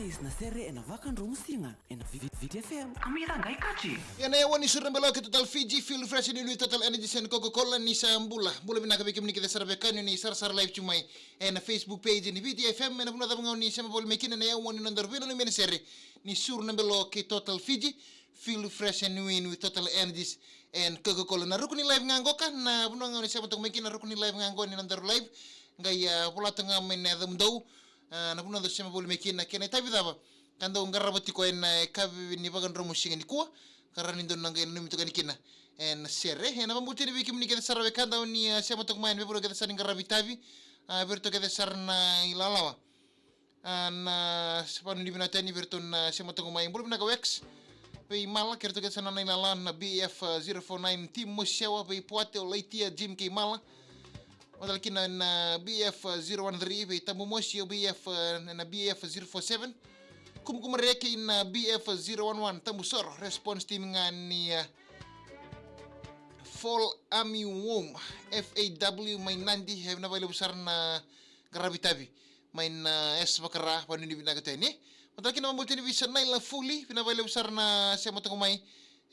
Boys na SERE na vakan romusinga na VITI FM. Kamera ngai kachi. Yana yawan isur na belo ke total Fiji feel fresh ni total energy sen Coca-Cola ni sa mbula. Bula binaka bikim ni kita sarbekan ni sar live chumai na Facebook page ni VITI FM na puna tabang ni sama bol mekin na yawan ni nandar vino ni SERE ni sur na belo ke total Fiji feel fresh and win with total energies and Coca-Cola na rukuni live ngango kan na puna ngau ni sama tok mekin na rukuni live ngango ni nandar live ngai pula tengah main na dau na puna do sama bol mekin na kena tabi daba kando ngarabati ko en kabi ni bagan romo singa ni kuwa karani don nanga en numito kanikina en SERE en pambuti ni bikim ni keda sarwe kanda ni sama tok main bebro keda sar ngarabitabi berto keda sar na ilalawa na sepanu ni binatani berto na sama tok main bulu binaka wex pe mala kerto keda sana na ilala na BF 049 team mosyawa pe puate o leitia Jim ke mala Wadal kina na BF 013 pe tamu mosyo BF na BF 047 kum reke na BF 011 tamu sor response team ngani Fall Army Wom FAW main nandi have na bale besar na garabitabi main es bakara panu ni binaga teni wadal kina mamulti ni bisa naila fully pina bale besar na sema tong mai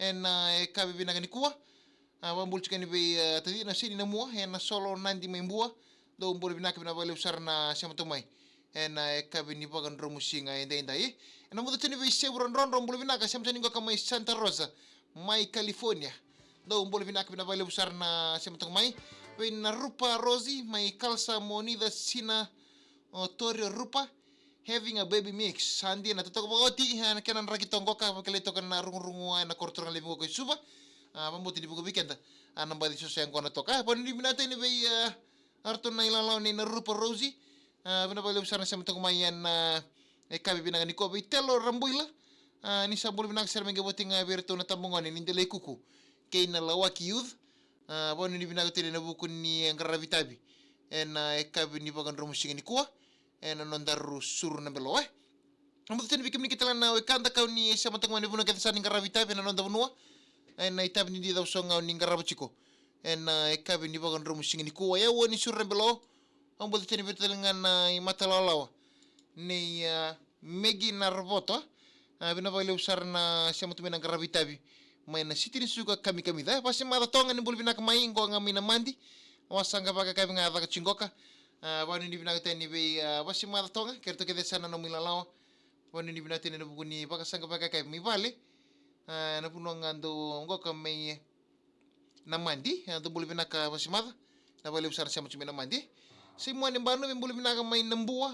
en kabi binaga ni kuwa mamulti kani be tadi na sini na mua en solo nandi main bua do mbole binaga pina bale besar na sema tong mai en kabini bagan romusinga endai en amudo tini be seburon ron mbole binaka sem tani ngoka mai Santa Rosa mai California do mbole binaka bina bale besar na sem tong mai be na rupa Rosi mai kalsa monida sina torio rupa having a baby mix sandi na totoko bogoti han kenan rakito ngoka bakale to kana rungu na kortoran lebi ko suba pambuti di buku weekend anamba di sosiang kona toka pon di binata ini be arto na ilalaw ni na rupa Rosi bina bale besar na sem tong mai en kabi binanga ni ko be telo rambuila ni sabul binanga ser menge boting berto na tambongon ni ndele kuku kay na lawaki youth bon ni binanga tele na buku ni ngarabitabi en kabi ni bagan romusing ni kuwa en non daru sur na belo amuto tene bikim ni kitala na kanda ka ni sama tong mani buna kete sa ni ngarabitabi na non dabunua en itab ni daw songa ni ngarabachiko en kabi ni bagan romusing ni kuwa ya woni sur na belo amuto tene bitelengan matalalawa ni Megi Narvoto bina bale usar na siya mo tuminang karabitabi may na siti ni suka kami da pasi maratonga ni bulu binaka mai ngo ngami na mandi wasanga baga kami nga daga chingoka bani ni binaka tani be pasi maratonga kerto kede sana no milalawa bani ni binaka tani buguni baga sanga baga kami vale na puno ngando ngo kami na mandi do bulu binaka pasi mara na bale usar siya mo tumina mandi si mo ni banu bulu binaka mai nambua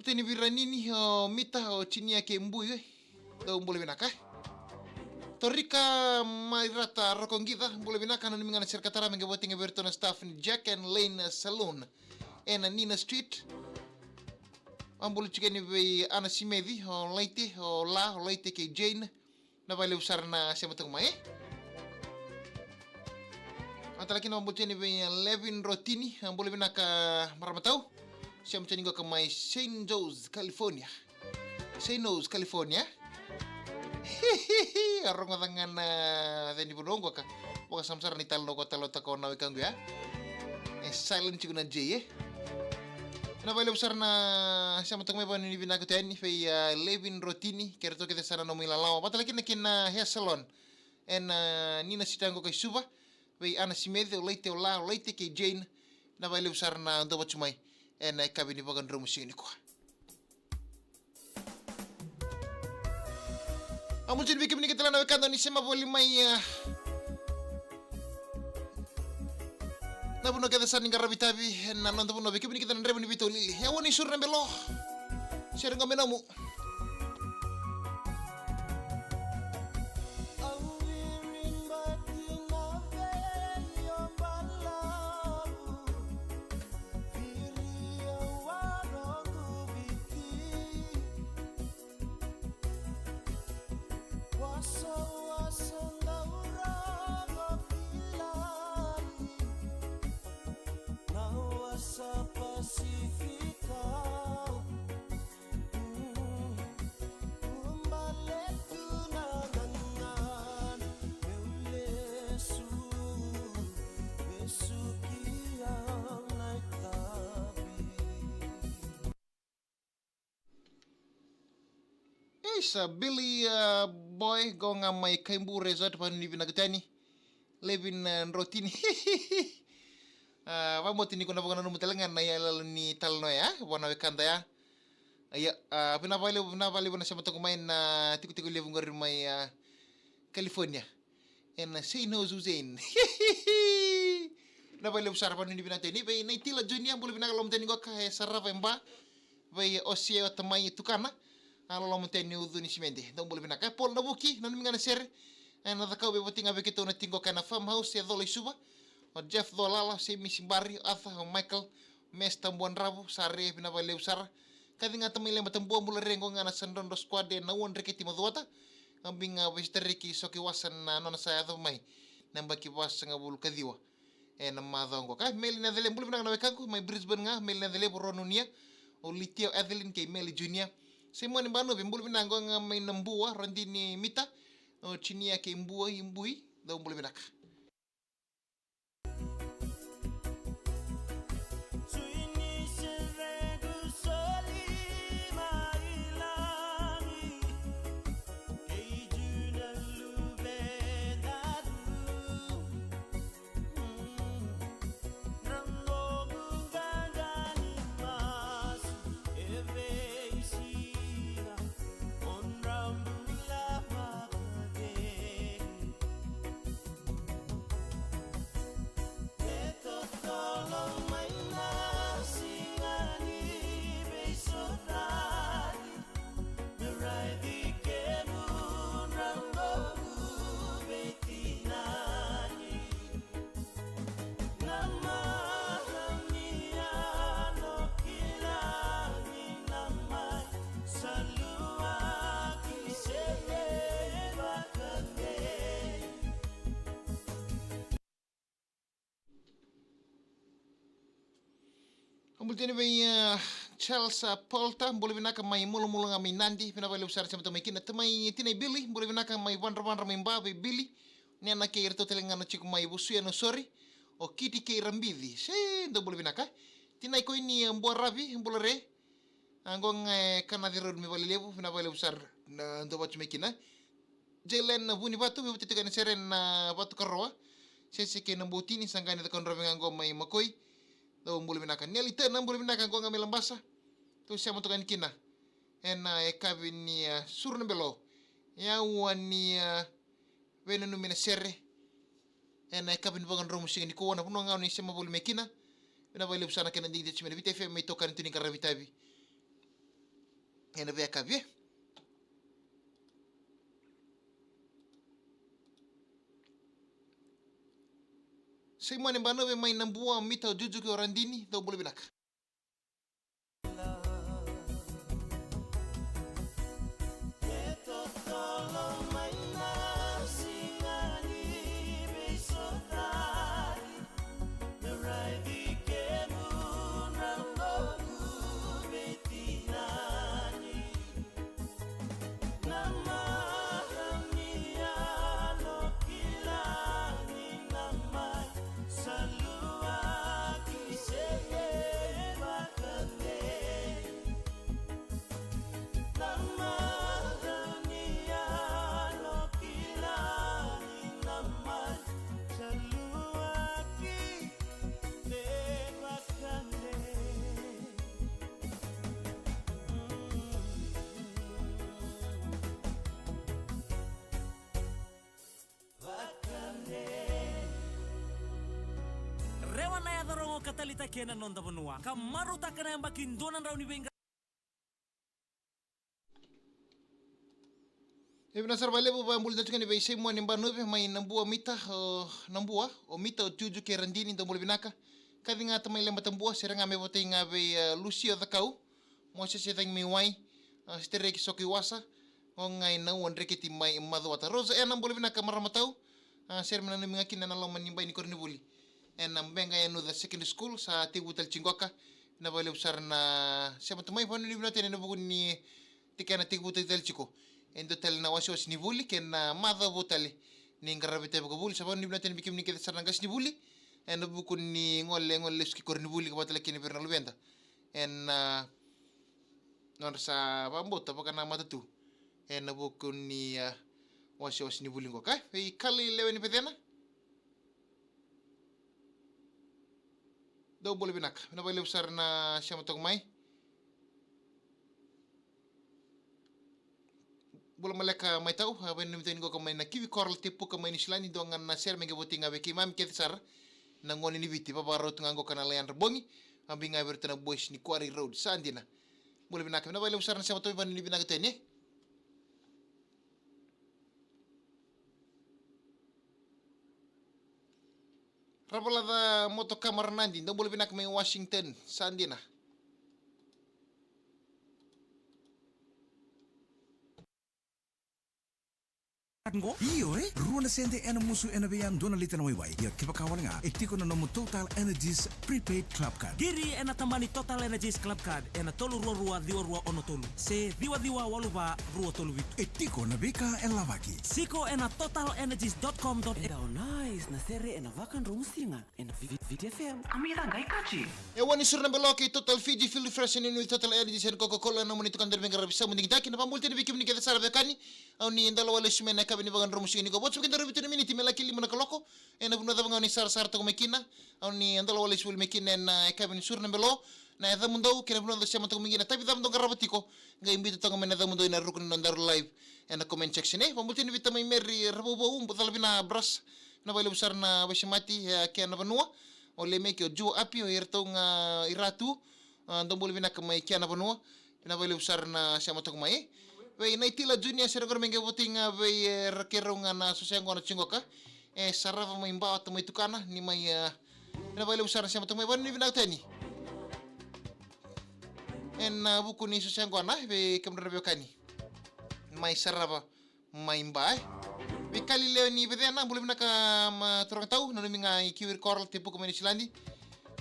Tini biranini mita chinia ke mbui do mbole binaka torika mairata rokongida mbole binaka no mingana serkatara menge botinga bertona staff ni Jack and Lane Saloon ena Nina Street ambulu chigeni be ana simedi o leite ke Jane na vale usar na sematong mai antara kina ambulu cheni be Levin Rotini mbole binaka maramatau siam tani ngoka mai St. Joe's California arong tangan tani bunong ka waka samsara ni talo ko talo tako na wikang ya silent chiguna je na vale usar na siam tong mai bani ni binago tani fe Levin Rotini kerto kete sana no milalawa patala kina hair salon en Nina sitango kay suba ve ana simede leite ke Jane na vale usar na ndo bachumai en kabini bagan romusing ni ko amujin bikim ni kitala na kando ni sema boli mai na buno kada sa ngarabitabi na non buno bikim ni kitala rebo ni bitolili ya woni sur nembelo sir ngamenamu sa Billy boy go nga may kaimbu resort pa ni binagtani levin rotini vamos tini kuna bogana numutalangan na yala ni talno ya wana wekanda ya aya pinavali bona sama to kumain na tiku levu ngor mai California en say no zuzain na bale usar pa ni binatani bay na tila junior bulu binagalom tani go ka sarava emba bay osie otamai tukana alo mteni udhuni simende ndo mbole bina kapol na buki na nimingana sere na dhakau be botinga be kito na tingo kana farmhouse ya dhole suba o Jeff Dolala se misimbari atha o Michael mesta mbuan rabu sare bina bale usara kadinga tamile matambo mbula rengo ngana sandondo squad na won reketi modwata ambinga westeriki soki wasan na nona saya do mai namba ki wasanga bulu kadiwa na madongo ka meli na dhele mbule bina na wekanku mai Brisbane nga meli na dhele boronunia o litio Evelyn ke meli junior Simon banu bimbulu binango nga may nambua randini mita o chinia ke imbui da umbulu binaka. Ambultini bay Charles Polta mbole binaka may mulo nga may nandi pinabale usar sa matamay kina tamay tinay Billy mbole binaka may wanra may mbabe Billy niana ke irto telenga no chiku may busuya no sorry o kiti ke rambidi se ndo mbole binaka tinay ko ini mbo rabi mbole re angong kanadiro mi bale lebu pinabale usar na ndo batu mekina jelen buni batu bi buti kan seren batu karwa sese ke nambutini sangani da kon rabi ngong may makoy do mbule binaka neli tena mbule binaka ko ngamela mbasa to siamo to kan kina ena e kabini surne belo ya wani VEINANUMI na SERE ena e kabini bangan romu singini ko wana puno ngawni sema bulu mekina ena bale busana kana dingde chimene VITI FM to kan tuni karavitabi ena be kabie Simon bano be may nambua mita juju ke orandini do bulu binaka Katalita kena nonda benua kamaru takana yang bakin donan rauni benga Ibn Sarbale bu ba mbul dachukani be sey mo ni mbanu be may nambua mita nambua o mita tuju ke randini ndo mbul binaka kadi nga tamay lembata mbua seranga me bote nga be Lucio da kau mo se tang mi wai stere ki soki wasa o ngai na wondre ke timai madwata rosa ena mbul binaka maramatau sermena ni ngakina na lomani bay ni korni buli en benga ya no the secondary school sa tibutal chingoka na bale usar na siapa tumai panu ni binate na bugun ni tikana tibutal chiko en total na wasio snibuli ken na madha butali ni ngarabite bugo buli sa ni binate ni bikim ni ke saranga snibuli en bukun ni ngolle ski kornibuli ko batala kini bernal benda en non sa bambota pakana matatu na buku ni wasi ni buling ko ka kali lewe ni pedena daw boleh binak na boleh besar na siya matong mai boleh maleka mai tau ben nimitain ko kamay na kiwi coral tipu kamay ni silani do ngan na ser menge botinga be kimam ketisar na ngoni ni viti paparo tungango kanalayan rebongi ambi nga bertena boys ni quarry road sandina boleh binak na boleh besar na siya matong ban ni binak tene Rapalada moto kamar nandi, não boleh binak may Washington, sandina. Ngo iyo ruana sente ena musu ena beyan dona litana wai ya kipa kawalinga etiko na nomu Total Energies prepaid club card Giri ena tamani Total Energies club card ena tolu rua diwa ono tolu se diwa waluba rua tolu wit etiko na beka en lavaki siko ena totalenergies.com. Oh nice na sere ena vakan rumusinga ena VITI FM amira ngai kachi Wani sur na beloki Total Fiji Feel Fresh and with Total Energies and Coca-Cola na monito kan derbenga rabisa munding taki na pamulti ni bikim ni kete sara bekani au ni ndalo wale shimena kabe ni bagan rumusinga ni ko botso kinda rabito ni miniti melaki lima na kaloko ena bunada banga ni sar to mekina au ni ndalo wale shul mekina na kabe ni sur na belo na edha mundo kena bunada shama to mingina tapi dam donga rabotiko ngai imbito to ngame edha mundo ina rukun ndar live ena comment section pamulti ni vitama meri rabobo talabina bras na baile besar na basimati kia na banua ole meke o jo api o irto nga iratu ndo boleh bina kamai kia na banua na baile besar na siama tok mai we na itila junior sera gor menge votinga we rakero nga na sosengo na chingoka sarava mai mbao to mai tukana ni mai na baile besar na siama tok mai ban ni bina tani en buku ni sosengo na we kamra bekani mai sarava mai mbae Kali leo ni bedena boleh nak turang tahu nanu minga kiwir coral tipu ko meni silandi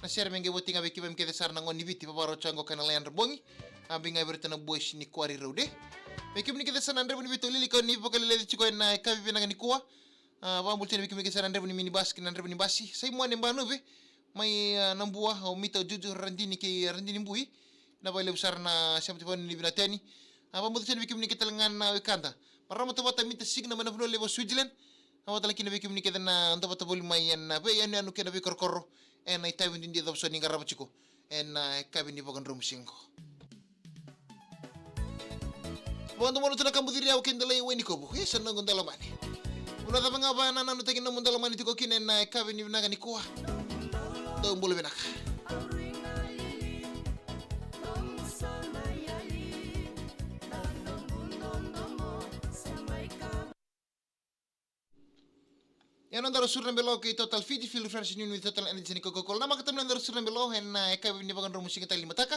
na share menge botinga be kibem ke desar nangon ni viti paparo chango kanalayan rebongi ambi ngai bertena boys ni quarry road be kibni ke desar andre boni bitu lili ko ni pokale le chiko na kabi benanga ni kuwa ba bulten be kibni ke desar andre boni mini bas kin andre boni basi sai mo ne mbanu be mai nambua o mito juju randini ke randini mbui na bale besar na siapa pun ni binatani apa bulten be kibni ke telengan kanda Marama tu bata mita signa mana pun lewo Switzerland. Awak lagi nabi kini kita na anta bata boli mayan na be yan anu kena be korkoro. En ai tahu ini dia tak usah ninggar apa ciko. En kabin ni bukan rum singko. Bukan tu malu tu nak kamu diri awak kendala yang ini kobo. Senang gundala mani. Bukan tu mengapa anak anu tadi nak gundala mani tu kau kini en kabin ni naga ni kuah. Tahu boleh benak. Yan ang darusur ng belo kay Total Fiji Feel Fresh and with Total Energy ni Coca-Cola. Nama ketemu ng darusur ng belo en kabi ni bagan rumusing kita 5 taka.